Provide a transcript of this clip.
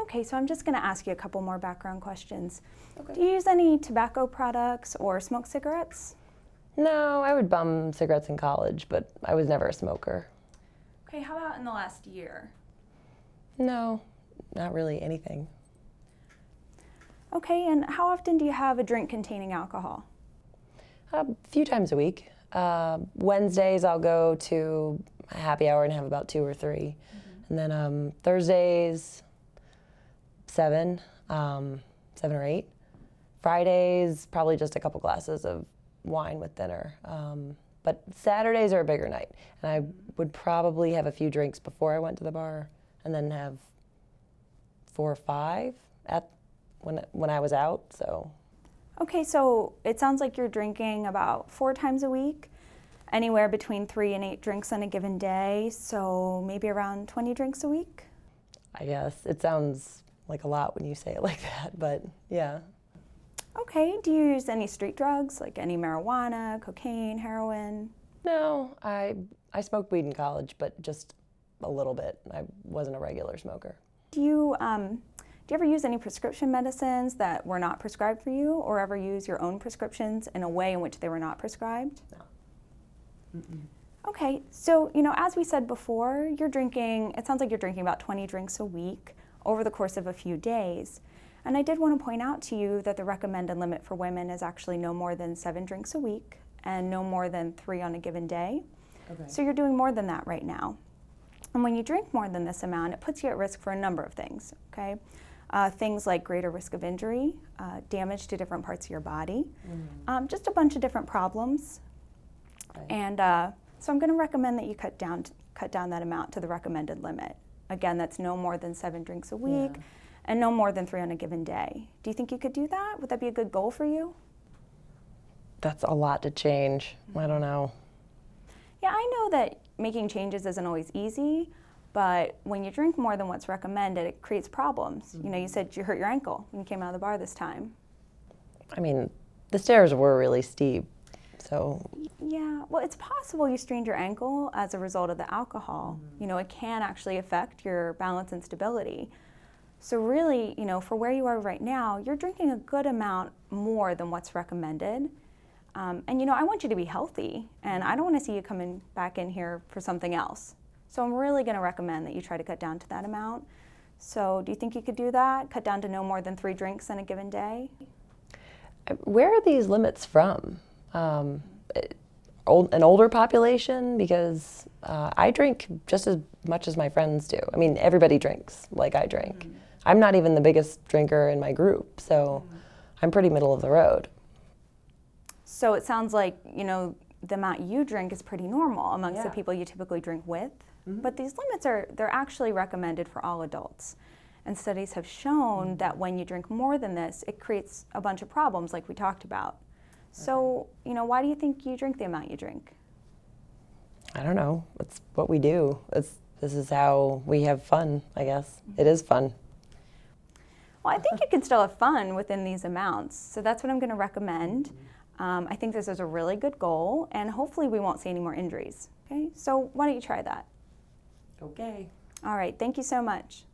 Okay, so I'm just going to ask you a couple more background questions. Okay. Do you use any tobacco products or smoke cigarettes? No, I would bum cigarettes in college, but I was never a smoker. Okay, how about in the last year? No, not really anything. Okay, and how often do you have a drink containing alcohol? A few times a week. Wednesdays I'll go to a happy hour and have about 2 or 3. And then Thursdays, 7 or 8. Fridays, probably just a couple glasses of wine with dinner. But Saturdays are a bigger night. And I would probably have a few drinks before I went to the bar and then have 4 or 5 when I was out, so. Okay, so it sounds like you're drinking about 4 times a week, anywhere between 3 and 8 drinks on a given day, so maybe around 20 drinks a week? I guess. It sounds like a lot when you say it like that, but yeah. Okay, do you use any street drugs, like any marijuana, cocaine, heroin? No, I smoked weed in college, but just a little bit. I wasn't a regular smoker. Do you ever use any prescription medicines that were not prescribed for you, or ever use your own prescriptions in a way in which they were not prescribed? No. Okay, so, you know, as we said before, it sounds like you're drinking about 20 drinks a week over the course of a few days. And I did want to point out to you that the recommended limit for women is actually no more than 7 drinks a week and no more than 3 on a given day. Okay. So you're doing more than that right now. And when you drink more than this amount, it puts you at risk for a number of things, okay? Things like greater risk of injury, damage to different parts of your body, just a bunch of different problems. Right. And so I'm going to recommend that you cut down that amount to the recommended limit. Again, that's no more than 7 drinks a week and no more than 3 on a given day. Do you think you could do that? Would that be a good goal for you? That's a lot to change. I don't know. Yeah, I know that making changes isn't always easy, but when you drink more than what's recommended, it creates problems. You know, you said you hurt your ankle when you came out of the bar this time. I mean, the stairs were really steep, so. Yeah, well, it's possible you strained your ankle as a result of the alcohol. You know, it can actually affect your balance and stability. So really, you know, for where you are right now, you're drinking a good amount more than what's recommended. And you know, I want you to be healthy, and I don't want to see you coming back in here for something else. So I'm really going to recommend that you try to cut down to that amount. So do you think you could do that? Cut down to no more than 3 drinks in a given day? Where are these limits from? An older population? Because I drink just as much as my friends do. I mean, everybody drinks like I drink. I'm not even the biggest drinker in my group, so I'm pretty middle of the road. So it sounds like, you know, the amount you drink is pretty normal amongst the people you typically drink with. But these limits they're actually recommended for all adults. And studies have shown that when you drink more than this, it creates a bunch of problems like we talked about. So, you know, why do you think you drink the amount you drink? I don't know. It's what we do. This is how we have fun, I guess. It is fun. Well, I think you can still have fun within these amounts. So that's what I'm going to recommend. I think this is a really good goal, and hopefully we won't see any more injuries. Okay, so why don't you try that? Okay. All right, thank you so much.